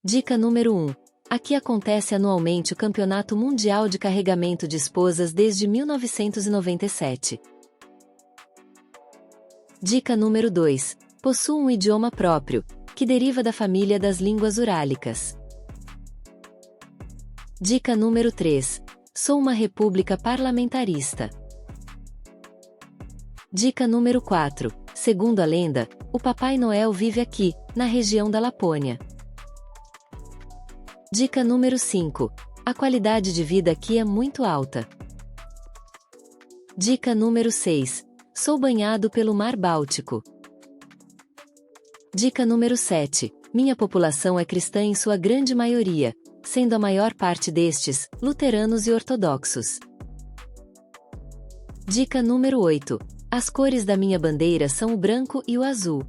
Dica número 1. Aqui acontece anualmente o Campeonato Mundial de Carregamento de Esposas desde 1997. Dica número 2. Possuo um idioma próprio, que deriva da família das línguas urálicas. Dica número 3. Sou uma república parlamentarista. Dica número 4. Segundo a lenda, o Papai Noel vive aqui, na região da Lapônia. Dica número 5. A qualidade de vida aqui é muito alta. Dica número 6. Sou banhado pelo Mar Báltico. Dica número 7. Minha população é cristã em sua grande maioria, sendo a maior parte destes, luteranos e ortodoxos. Dica número 8. As cores da minha bandeira são o branco e o azul.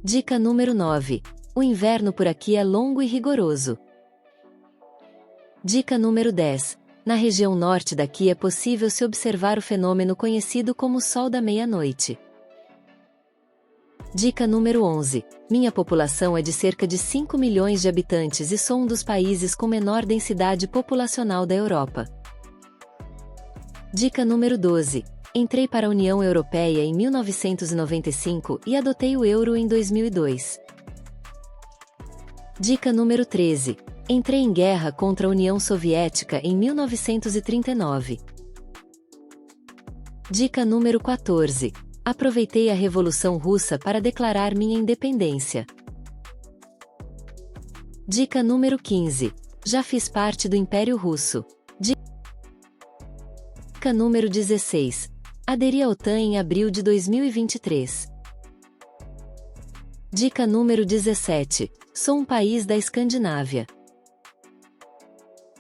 Dica número 9. O inverno por aqui é longo e rigoroso. Dica número 10. Na região norte daqui é possível se observar o fenômeno conhecido como Sol da Meia-Noite. Dica número 11. Minha população é de cerca de 5 milhões de habitantes e sou um dos países com menor densidade populacional da Europa. Dica número 12. Entrei para a União Europeia em 1995 e adotei o euro em 2002. Dica número 13. Entrei em guerra contra a União Soviética em 1939. Dica número 14. Aproveitei a Revolução Russa para declarar minha independência. Dica número 15. Já fiz parte do Império Russo. Dica número 16. Aderi à OTAN em abril de 2023. Dica número 17. Sou um país da Escandinávia.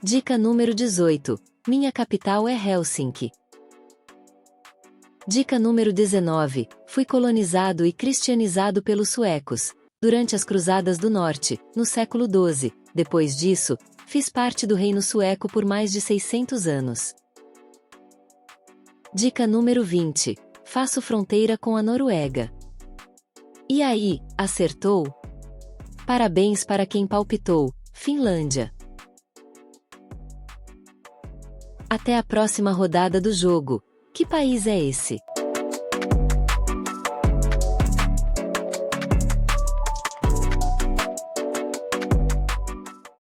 Dica número 18. Minha capital é Helsinki. Dica número 19. Fui colonizado e cristianizado pelos suecos, durante as Cruzadas do Norte, no século XII. Depois disso, fiz parte do Reino Sueco por mais de 600 anos. Dica número 20. Faço fronteira com a Noruega. E aí, acertou? Parabéns para quem palpitou, Finlândia. Até a próxima rodada do jogo. Que país é esse?